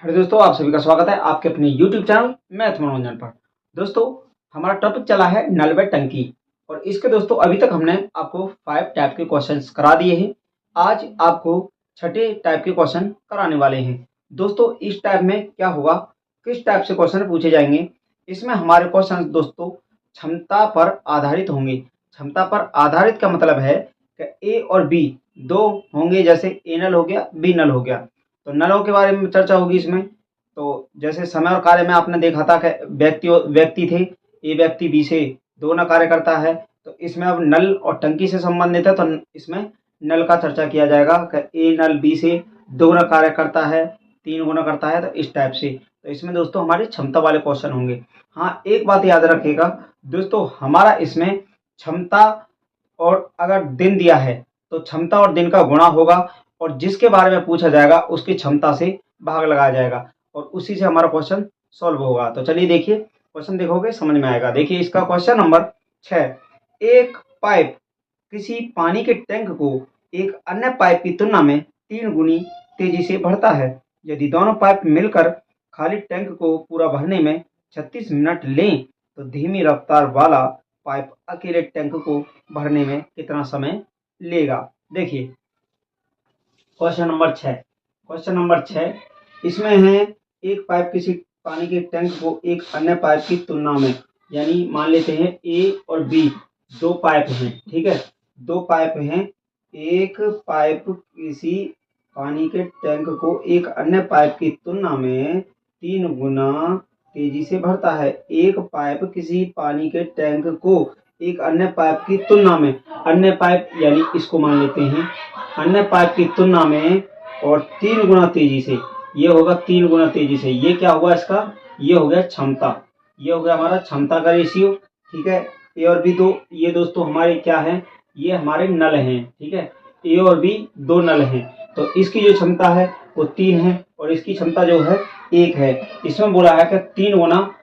Hello दोस्तों, आप सभी का स्वागत है आपके अपने YouTube चैनल मैथ मनोरंजन पर। दोस्तों, हमारा टॉपिक चला है नल व टंकी और इसके दोस्तों अभी तक हमने आपको 5 टाइप के क्वेश्चंस करा दिए हैं। आज आपको छठे टाइप के क्वेश्चन कराने वाले हैं। दोस्तों, इस टाइप में क्या होगा, किस टाइप से क्वेश्चन पूछे जाएंगे, इसमें हमारे क्वेश्चन दोस्तों क्षमता पर आधारित होंगे। क्षमता पर आधारित का मतलब है कि ए और बी दो होंगे, जैसे ए नल हो गया, बी नल हो गया। तो नलों के बारे में चर्चा होगी इसमें। तो जैसे समय और कार्य में आपने देखा था कि व्यक्ति थे, ए व्यक्ति बी से दो न कार्य करता है। तो इसमें अब नल और टंकी से संबंधित है, तो इसमें नल का चर्चा किया जाएगा कि ए नल बी से दो न कार्य करता है, तीन गुना करता है। तो इस टाइप से तो इसमें दोस्तों हमारी क्षमता वाले क्वेश्चन होंगे। हाँ, एक बात याद रखिएगा दोस्तों, हमारा इसमें क्षमता और अगर दिन दिया है तो क्षमता और दिन का गुणा होगा और जिसके बारे में पूछा जाएगा उसकी क्षमता से भाग लगाया जाएगा और उसी से हमारा क्वेश्चन सॉल्व होगा। तो चलिए देखिए, क्वेश्चन देखोगे समझ में आएगा। देखिए इसका क्वेश्चन नंबर 6। एक पाइप किसी पानी के टैंक को एक अन्य पाइप की तुलना में 3 गुनी तेजी से भरता है। यदि दोनों पाइप मिलकर खाली टैंक को पूरा भरने में 36 मिनट लें तो धीमी रफ्तार वाला पाइप अकेले टैंक को भरने में कितना समय लेगा। देखिए क्वेश्चन नंबर 6 इसमें है, एक पाइप किसी पानी के टैंक को एक अन्य पाइप की तुलना में, यानी मान लेते हैं ए और बी दो पाइप हैं, ठीक है, दो पाइप हैं। एक पाइप किसी पानी के टैंक को एक अन्य पाइप की तुलना में 3 गुना तेजी से भरता है। एक पाइप किसी पानी के टैंक को एक अन्य पाइप की तुलना में, अन्य पाइप यानी इसको मान लेते हैं, अन्य पाइप की तुलना में और 3 गुना तेजी से, ये होगा 3 गुना तेजी से। ये क्या हुआ इसका, ये हो गया क्षमता, ये हो गया हमारा क्षमता का रेशियो, ठीक है। ए और बी दो, ये दोस्तों हमारे क्या है, ये हमारे नल हैं, ठीक है। ए और बी दो नल हैं, तो इसकी जो क्षमता है वो 3 है और इसकी क्षमता जो है 1 है। इसमें बोला है कि 3 गुना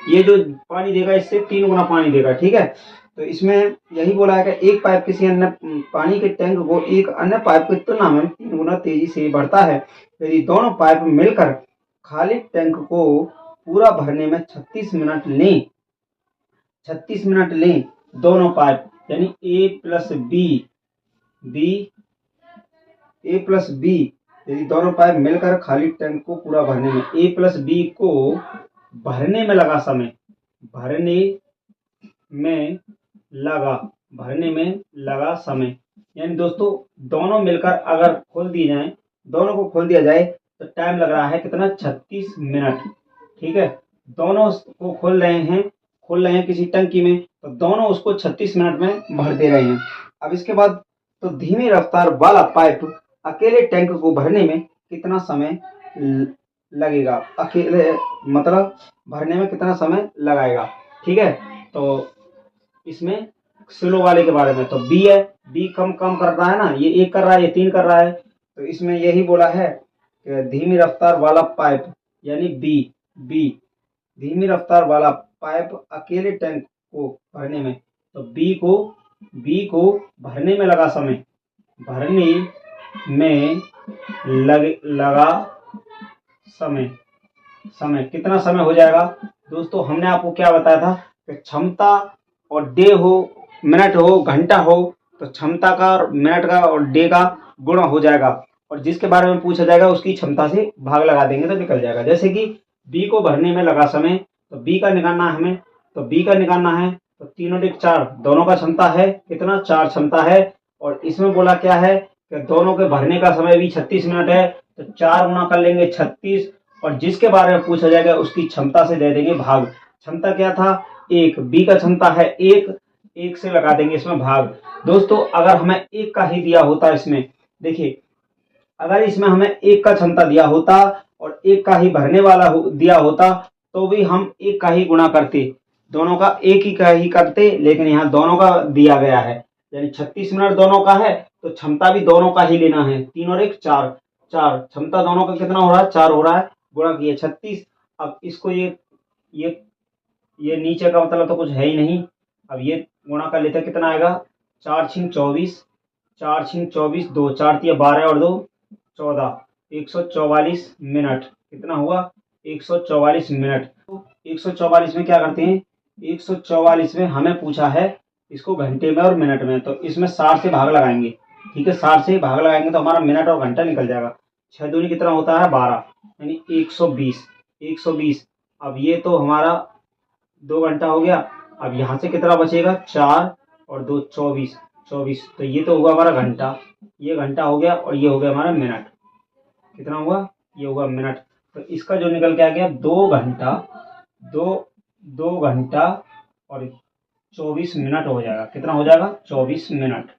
ये जो पानी देगा इससे 3 गुना पानी देगा, ठीक है। तो इसमें यही बोला है कि एक पाइप किसी अन्य पानी के टैंक को एक अन्य पाइप की तुलना में 3 गुना तेजी से बढ़ता है। यदि दोनों पाइप मिलकर खाली टैंक को पूरा भरने में 36 मिनट लें, 36 मिनट लें दोनों पाइप, यानी ए प्लस बी, यदि दोनों पाइप मिलकर खाली टैंक को पूरा भरने में, ए प्लस बी को भरने में लगा समय, भरने में लगा समय, यानी दोस्तों दोनों मिलकर अगर खोल दिए जाएं, दोनों को खोल दिया जाए तो टाइम लग रहा है कितना, 36 मिनट, ठीक है। दोनों को खोल रहे हैं किसी टंकी में, तो दोनों उसको 36 मिनट में भर दे रहे हैं। अब इसके बाद तो धीमी रफ्तार वाला पाइप अकेले टैंक को भरने में कितना समय लगेगा, अकेले मतलब भरने में कितना समय लगाएगा, ठीक है। तो इसमें स्लो वाले के बारे में तो बी है, बी कम कर रहा है ना, ये 1 कर रहा है, ये 3 कर रहा है। तो इसमें यही बोला है कि धीमी रफ्तार वाला पाइप यानी बी धीमी रफ्तार वाला पाइप अकेले टैंक को भरने में, तो बी को भरने में लगा समय, भरने में लगा समय कितना समय हो जाएगा। दोस्तों हमने आपको क्या बताया था कि क्षमता और डे हो, मिनट हो, घंटा हो, तो क्षमता का और मिनट का और डे का गुणा हो जाएगा और जिसके बारे में पूछा जाएगा उसकी क्षमता से भाग लगा देंगे तो निकल जाएगा। जैसे कि बी को भरने में लगा समय, तो बी का निकालना है हमें, तो बी का निकालना है तो 3 और 1 4, दोनों का क्षमता है कितना, 4 क्षमता है। और इसमें बोला क्या है कि दोनों के भरने का समय भी 36 मिनट है, तो 4 गुना कर लेंगे 36 और जिसके बारे में पूछा जाएगा उसकी क्षमता से दे देंगे भाग। क्षमता क्या था, 1, बी का क्षमता है 1 से लगा देंगे इसमें भाग। दोस्तों अगर हमें 1 का ही दिया होता, इसमें देखिए अगर इसमें हमें 1 का क्षमता दिया होता और 1 का ही भरने वाला दिया होता तो भी हम 1 का ही गुणा करते, दोनों का 1 ही का ही करते, लेकिन यहाँ दोनों का दिया गया है, यानी 36 मिनट दोनों का है तो क्षमता भी दोनों का ही लेना है। 3 और 1 4, क्षमता दोनों का कितना हो रहा है, 4 हो रहा है, गुणा किए 36। अब इसको ये नीचे का मतलब तो कुछ है ही नहीं, अब ये गुणा कर लेते हैं, कितना आएगा, 4 6 24, 4 6 24, 2 4 3 12 और 2 14, 144 मिनट। कितना हुआ? 144 मिनट। तो 144 में क्या करते हैं? 144 में हमें पूछा है इसको घंटे में और मिनट में, तो इसमें 60 से भाग लगाएंगे। ठीक है, 60 से भाग लगाएंगे तो हमारा मिनट और घंटा निकल जाएगा। 6 दूनी कितना होता है? 12, यानी 120। 120। अब ये तो हमारा 2 घंटा हो गया। अब यहाँ से कितना बचेगा? 4 और 2 24। 24, तो ये तो हुआ हमारा घंटा, ये घंटा हो गया, और ये हो गया हमारा मिनट। कितना हुआ? ये हुआ मिनट। तो इसका जो निकल के आ गया 2 घंटा, 2 घंटा और 24 मिनट हो जाएगा। कितना हो जाएगा? 24 मिनट।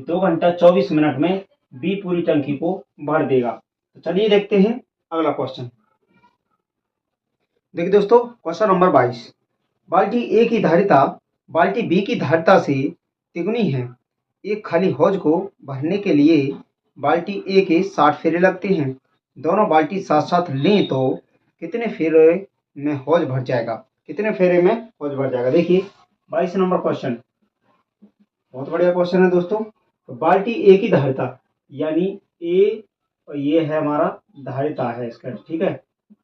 2 घंटा 24 मिनट में बी पूरी टंकी को भर देगा। तो चलिए देखते हैं अगला क्वेश्चन। देखिए दोस्तों, क्वेश्चन नंबर 22। बाल्टी ए की धारिता बाल्टी बी की धारिता से तिगुनी है। एक खाली हौज को भरने के लिए बाल्टी ए के 60 फेरे लगते हैं। दोनों बाल्टी साथ साथ लें तो कितने फेरे में हौज भर जाएगा? कितने फेरे में हौज भर जाएगा? देखिए 22 नंबर क्वेश्चन, बहुत बढ़िया क्वेश्चन है दोस्तों। तो बाल्टी ए की धारिता, यानी ए, और ये है हमारा धारिता है इसका। ठीक है,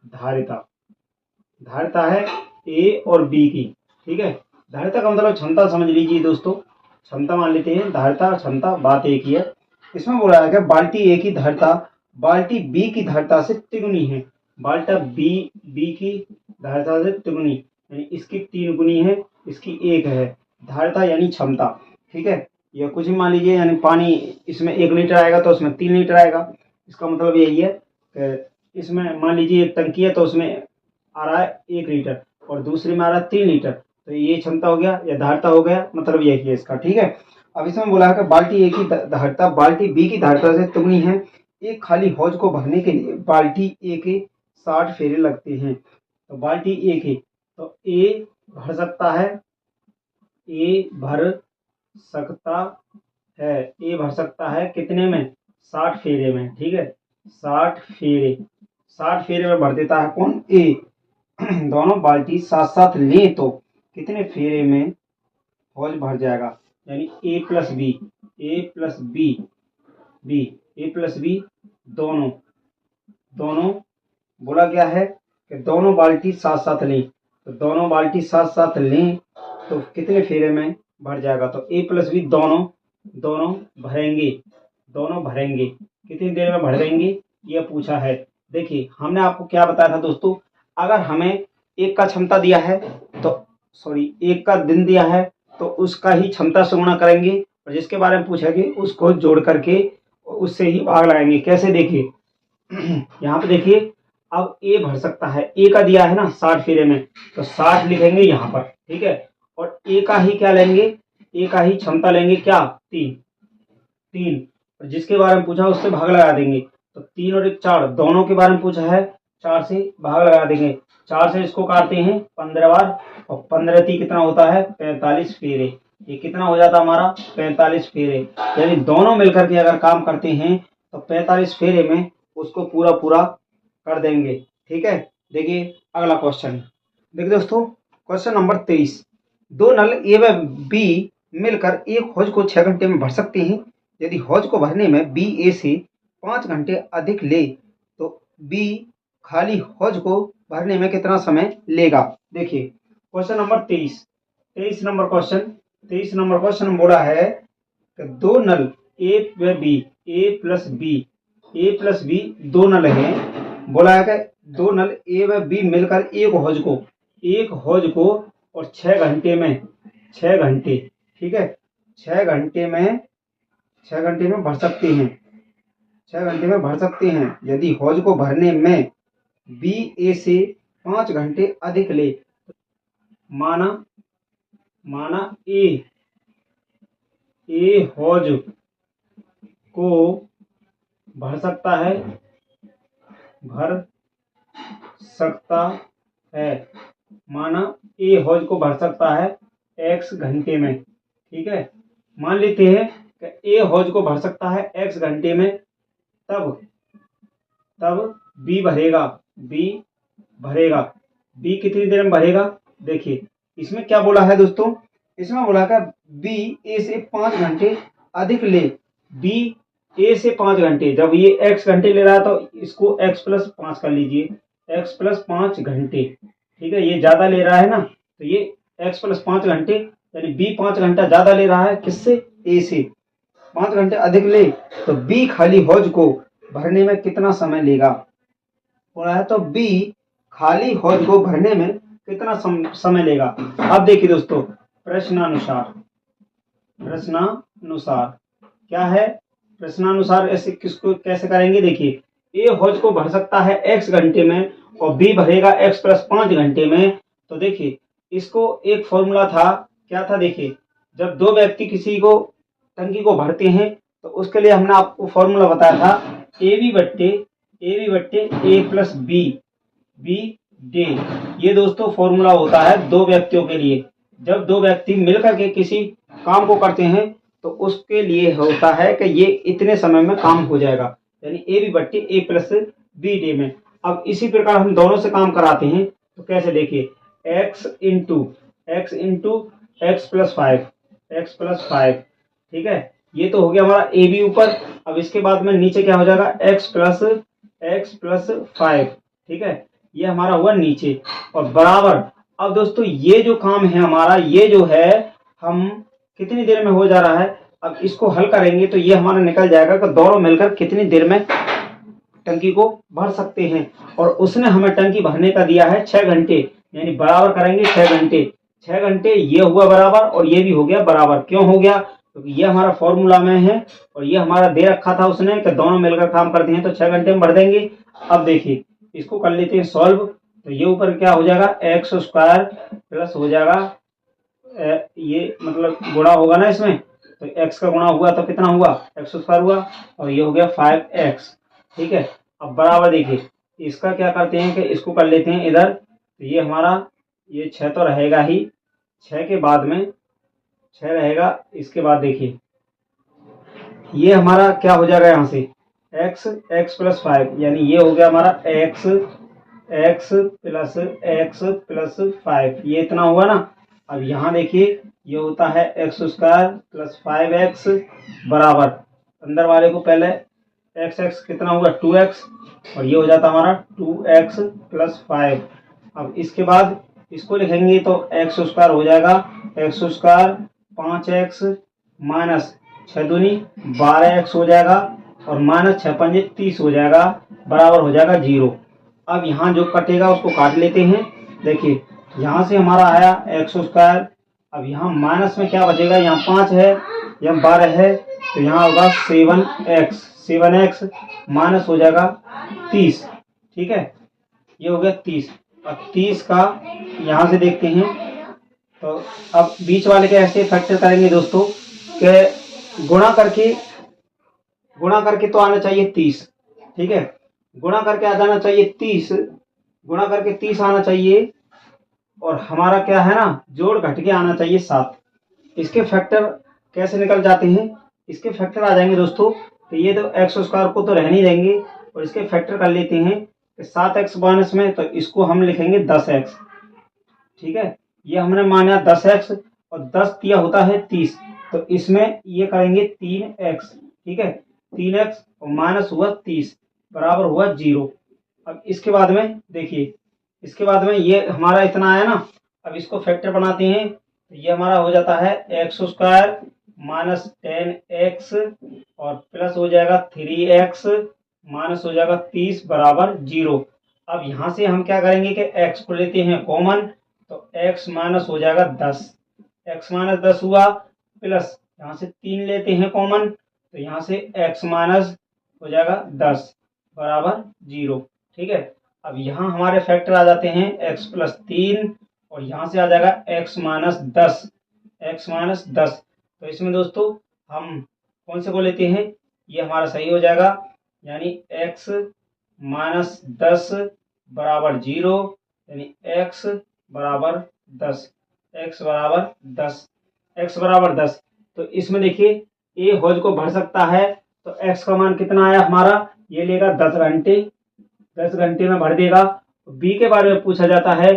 धारिता है ए और बी की। ठीक है, धारिता का मतलब क्षमता समझ लीजिए दोस्तों, क्षमता मान लेते हैं। धारिता और क्षमता बात एक ही है। इसमें बोला है कि बाल्टी ए की धारिता बाल्टी बी की धारिता से तिगुनी है। बाल्टा बी की धारिता से तिगुनी, यानी इसकी 3 गुनी है, इसकी 1 है। धारिता यानी क्षमता। ठीक है, या कुछ भी मान लीजिए, यानी पानी इसमें 1 लीटर आएगा तो उसमें 3 लीटर आएगा। इसका मतलब यही है कि इसमें मान लीजिए एक टंकी है तो उसमें आ रहा है 1 लीटर और दूसरे में आ रहा है 3 लीटर, तो ये क्षमता हो गया या धारिता हो गया, मतलब यही है इसका। ठीक है, अब इसमें बोला है कि बाल्टी ए की धारिता बाल्टी बी की धारिता से तिगुनी है। एक खाली हौज को भरने के लिए बाल्टी ए के 60 फेरे लगते हैं। तो बाल्टी ए के, तो ए भर सकता है, ए भर सकता ए भर सकता है कितने में? 60 फेरे में। ठीक है, 60 फेरे, 60 फेरे में भर देता है कौन? ए। दोनों बाल्टी साथ साथ लें तो कितने फेरे में हौज भर जाएगा? यानी ए प्लस बी, ए प्लस बी, ए प्लस बी, दोनों बोला गया है कि दोनों बाल्टी साथ साथ लें। तो दोनों बाल्टी साथ साथ लें तो कितने फेरे में भर जाएगा? तो ए प्लस बी दोनों भरेंगे। कितनी देर में भर देंगे, ये पूछा है। देखिए हमने आपको क्या बताया था दोस्तों, अगर हमें एक का क्षमता दिया है तो एक का दिन दिया है तो उसका ही क्षमता से गुणा करेंगे, और जिसके बारे में पूछेंगे उसको जोड़ करके उससे ही भाग लगाएंगे। कैसे? देखिए यहाँ पे देखिए, अब ए भर सकता है, ए का दिया है ना 60 फेरे में, तो 60 लिखेंगे यहाँ पर। ठीक है, और ए का ही क्या लेंगे? ए का ही क्षमता लेंगे, क्या? 3। और जिसके बारे में पूछा उससे भाग लगा देंगे। तो 3 और 1 4, दोनों के बारे में पूछा है, 4 से भाग लगा देंगे। 4 से इसको काटते हैं 15 बार, और 15 ती कितना होता है? 45 फेरे। ये कितना हो जाता हमारा? 45 फेरे। यानी दोनों मिलकर के अगर काम करते हैं तो 45 फेरे में उसको पूरा कर देंगे। ठीक है, देखिए अगला क्वेश्चन। देखिए दोस्तों, क्वेश्चन नंबर 23। 2 नल ए व बी मिलकर एक हौज को 6 घंटे में भर सकते हैं। यदि हौज को भरने में बी ए से 5 घंटे अधिक ले तो बी खाली हौज को भरने में कितना समय लेगा? देखिए क्वेश्चन नंबर 23 नंबर क्वेश्चन बोला है कि 2 नल ए व बी, ए प्लस बी 2 नल हैं। बोला है कि 2 नल ए व बी मिलकर एक हौज को और 6 घंटे में 6 घंटे, ठीक है, 6 घंटे में भर सकते हैं। 6 घंटे में भर सकते हैं। यदि हौज को भरने में बी ए से 5 घंटे अधिक ले, माना ए हौज को भर सकता है, माना ए हौज को भर सकता है x घंटे में। ठीक है, मान लेते हैं कि ए हौज को भर सकता है x घंटे में, तब बी भरेगा। बी कितनी देर में भरेगा? देखिए इसमें क्या बोला है दोस्तों, इसमें बोला है बी ए से 5 घंटे अधिक ले। बी ए से 5 घंटे, जब ये x घंटे ले रहा है तो इसको x प्लस 5 कर लीजिए, x प्लस 5 घंटे। ठीक है, ये ज़्यादा ले रहा है ना, तो ये x प्लस 5 घंटे, यानी b 5 घंटा ज़्यादा ले रहा है किससे, a से। 5 घंटे अधिक ले तो b खाली हौज को भरने में कितना समय लेगा, हो रहा है तो b खाली हौज को भरने में कितना समय लेगा। अब देखिए दोस्तों, प्रश्नानुसार क्या है, प्रश्नानुसार ऐसे किसको कैसे करेंगे, देखिए ए हौज को भर सकता है x घंटे में और बी भरेगा x प्लस 5 घंटे में। तो देखिए इसको एक फॉर्मूला था, क्या था, देखिए जब दो व्यक्ति किसी को टंकी को भरते हैं तो उसके लिए हमने आपको फॉर्मूला बताया था ए बी बट्टे ए प्लस बी डे। ये दोस्तों फॉर्मूला होता है दो व्यक्तियों के लिए। जब दो व्यक्ति मिलकर के किसी काम को करते हैं तो उसके लिए होता है कि ये इतने समय में काम हो जाएगा, यानी ए बी बट्टे ए प्लस बी डे में। अब इसी प्रकार हम दोनों से काम कराते हैं तो कैसे, देखिए x इंटू एक्स प्लस 5, ठीक है, ये तो हो गया हमारा ए बी ऊपर। अब इसके बाद में नीचे क्या हो जाएगा, x प्लस 5, ठीक है, ये हमारा हुआ नीचे और बराबर। अब दोस्तों ये जो काम है हमारा, ये जो है हम कितनी देर में हो जा रहा है, अब इसको हल करेंगे तो ये हमारा निकल जाएगा कि दोनों मिलकर कितनी देर में टंकी को भर सकते हैं। और उसने हमें टंकी भरने का दिया है 6 घंटे, यानी बराबर करेंगे 6 घंटे, ये हुआ बराबर और ये भी हो गया बराबर। क्यों हो गया, क्योंकि ये हमारा फॉर्मूला में है और ये हमारा दे रखा था उसने कि दोनों मिलकर काम करते हैं तो 6 घंटे में भर देंगे। अब देखिए इसको कर लेते हैं सॉल्व, तो ये ऊपर क्या हो जाएगा, एक्स स्क्वायर प्लस हो जाएगा, ये मतलब गुणा होगा ना इसमें, तो x का गुणा हुआ तो कितना हुआ, एक्स स्क्वायर हुआ और ये हो गया 5x। ठीक है, अब बराबर देखिए इसका क्या करते हैं कि इसको कर लेते हैं इधर, तो ये हमारा ये 6 तो रहेगा ही, 6 के बाद में 6 रहेगा, इसके बाद देखिए ये हमारा क्या हो जाएगा यहाँ से x प्लस 5, यानी ये हो गया हमारा x प्लस 5, ये इतना हुआ ना। अब यहाँ देखिए ये होता है एक्स स्क्वायर प्लस 5x बराबर, अंदर वाले को पहले x कितना हुआ 2x और ये हो जाता हमारा 2x प्लस 5। अब इसके बाद इसको लिखेंगे तो एक्स स्क्वायर हो जाएगा, एक्स स्क्वायर 5x माइनस 6 दूनी 12x हो जाएगा और माइनस 6 पंजे 30 हो जाएगा, बराबर हो जाएगा 0। अब यहाँ जो कटेगा उसको काट लेते हैं। देखिए यहाँ से हमारा आया एक्स स्क्वायर, अब यहाँ माइनस में क्या बचेगा, यहाँ 5 है, यहाँ 12 है, तो यहाँ होगा 7x माइनस हो जाएगा 30। ठीक है, ये हो गया 30। अब 30 का यहाँ से देखते हैं, तो अब बीच वाले के ऐसे फैक्टर करेंगे दोस्तों कि गुणा करके तो आना चाहिए 30। ठीक है, गुणा करके आ जाना चाहिए 30, गुणा करके 30 आना चाहिए और हमारा क्या है ना, जोड़ घट के आना चाहिए 7। इसके फैक्टर कैसे निकल जाते हैं, इसके फैक्टर आ जाएंगे दोस्तों, तो ये तो एक्स स्क्वायर को तो रहने देंगे और इसके फैक्टर कर लेते हैं कि 7x माइनस में, तो इसको हम लिखेंगे 10x। ठीक है, ये हमने माना 10x और 10 दिया होता है 30, तो इसमें ये करेंगे 3x। ठीक है, 3x और माइनस हुआ 30 बराबर हुआ 0। अब इसके बाद में देखिए, इसके बाद में ये हमारा इतना आया ना, अब इसको फैक्टर बनाते हैं तो ये हमारा हो जाता है एक्स स्क्वायर माइनस 10x और प्लस हो जाएगा 3x माइनस हो जाएगा 30 बराबर 0। अब यहाँ से हम क्या करेंगे कि x को लेते हैं कॉमन, तो x माइनस हो जाएगा 10, x माइनस 10 हुआ, प्लस यहाँ से 3 लेते हैं कॉमन, तो यहाँ से x माइनस हो जाएगा 10 बराबर 0। ठीक है, अब यहाँ हमारे फैक्टर आ जाते हैं x प्लस 3 और यहाँ से आ जाएगा x माइनस 10। तो इसमें दोस्तों हम कौन से को लेते हैं, ये हमारा सही हो जाएगा, यानी x माइनस 10 बराबर 0, यानी x बराबर 10। तो इसमें देखिए a होज को भर सकता है, तो x का मान कितना आया हमारा, ये लेगा 10 घंटे में भर देगा। b के बारे में पूछा जाता है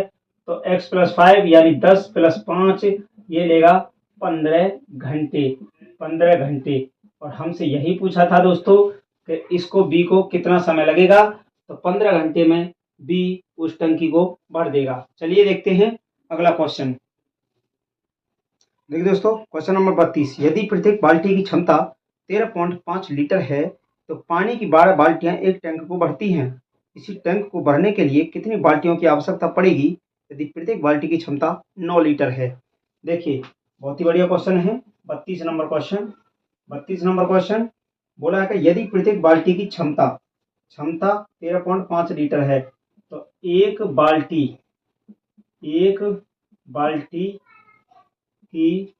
तो x प्लस 5 यानी 10 प्लस 5 ये लेगा 15 घंटे। और हमसे यही पूछा था दोस्तों कि इसको बी को कितना समय लगेगा, तो 15 घंटे में बी उस टंकी को भर देगा। चलिए देखते हैं अगला क्वेश्चन। देखिए दोस्तों, क्वेश्चन नंबर 32, यदि प्रत्येक बाल्टी की क्षमता 13.5 लीटर है तो पानी की 12 बाल्टियां एक टैंक को भरती हैं। इसी टैंक को भरने के लिए कितनी बाल्टियों की आवश्यकता पड़ेगी यदि प्रत्येक बाल्टी की क्षमता 9 लीटर है। देखिए, बहुत ही बढ़िया क्वेश्चन है। 32 नंबर क्वेश्चन। 32 नंबर क्वेश्चन बोला है कि यदि प्रत्येक बाल्टी की क्षमता क्षमता 13.5 लीटर है तो एक बाल्टी की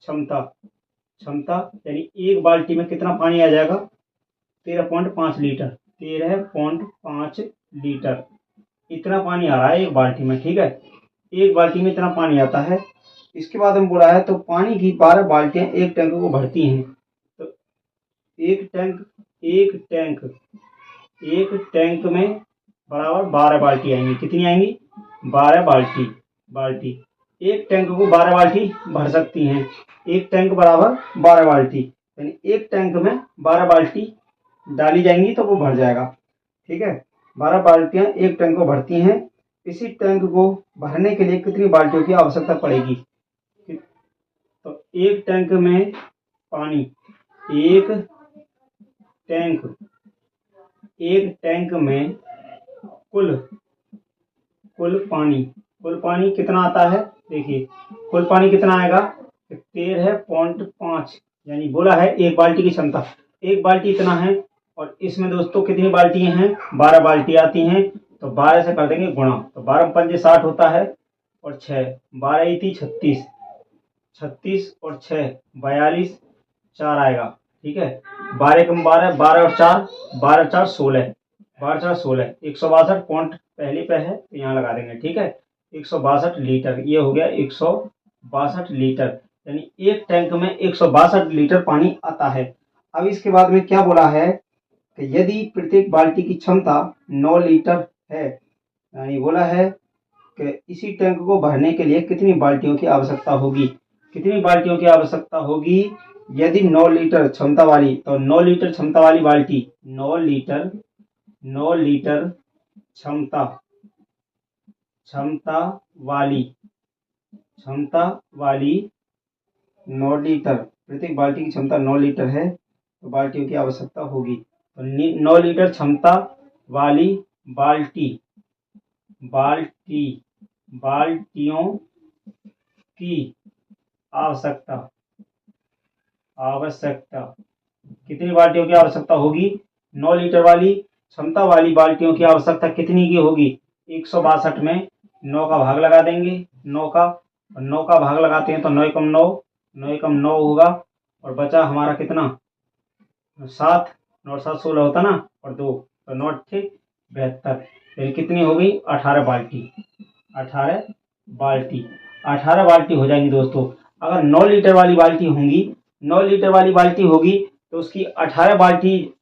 क्षमता क्षमता यानी एक बाल्टी में कितना पानी आ जाएगा, 13.5 लीटर। 13.5 लीटर इतना पानी आ रहा है एक बाल्टी में, ठीक है। एक बाल्टी में इतना पानी आता है। इसके बाद हम बोला है तो पानी की 12 बाल्टियां एक टैंक को भरती हैं। तो एक टैंक में बराबर 12 बाल्टी आएंगी। कितनी आएंगी, 12 बाल्टी। एक टैंक को 12 बाल्टी भर सकती हैं। एक टैंक बराबर 12 बाल्टी, यानी एक टैंक में 12 बाल्टी डाली जाएंगी तो वो भर जाएगा, ठीक है। 12 बाल्टियां एक टैंक को भरती हैं। इसी टैंक को भरने के लिए कितनी बाल्टियों की आवश्यकता पड़ेगी, तो एक टैंक में पानी एक टैंक में कुल पानी कितना आता है। देखिए, कुल पानी कितना आएगा, 13.5, यानी बोला है एक बाल्टी की क्षमता, एक बाल्टी इतना है। और इसमें दोस्तों कितनी बाल्टियां हैं, 12 बाल्टी आती हैं। तो 12 से कर देंगे गुणा, तो 12 पंजे 60 होता है और 6 12 ही थी 36 और 6 42, 4 आएगा, ठीक है। 12 कम 12, 12 और 4, 12 4 16, 12 4 16, 162 पॉइंट पहले पे है तो यहाँ लगा देंगे, ठीक है। 162 लीटर, ये हो गया 162 लीटर, यानी एक टैंक में 162 लीटर पानी आता है। अब इसके बाद में क्या बोला है कि यदि प्रत्येक बाल्टी की क्षमता 9 लीटर है, यानी बोला है कि इसी टैंक को भरने के लिए कितनी बाल्टियों की आवश्यकता होगी। कितनी बाल्टियों की आवश्यकता होगी, यदि 9 लीटर क्षमता वाली, तो 9 लीटर क्षमता वाली बाल्टी, 9 लीटर क्षमता वाली 9 लीटर, प्रत्येक बाल्टी की क्षमता 9 लीटर है तो बाल्टियों की आवश्यकता होगी। तो 9 लीटर क्षमता वाली बाल्टियों की आवश्यकता कितनी बाल्टियों की आवश्यकता होगी, 9 लीटर वाली क्षमता वाली बाल्टियों की आवश्यकता कितनी की होगी, 162 में 9 का भाग लगा देंगे, 9 का भाग लगाते हैं तो 9 एकम 9 होगा और बचा हमारा कितना 7, 9 7 16 होता ना, और 2 तो 9 ठीक 72, फिर कितनी हो गई 18 बाल्टी हो जाएंगी दोस्तों। अगर 9 लीटर वाली बाल्टी होगी तो उसकी 18 बाल्टी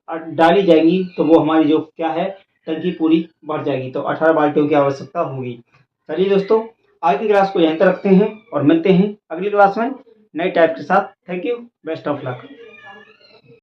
डाली जाएंगी तो वो हमारी जो क्या है टंकी पूरी भर जाएगी। तो 18 बाल्टियों की आवश्यकता होगी। चलिए दोस्तों, आज की क्लास को यहीं तक रखते हैं और मिलते हैं अगली क्लास में नए टाइप के साथ। Thank you, best of luck.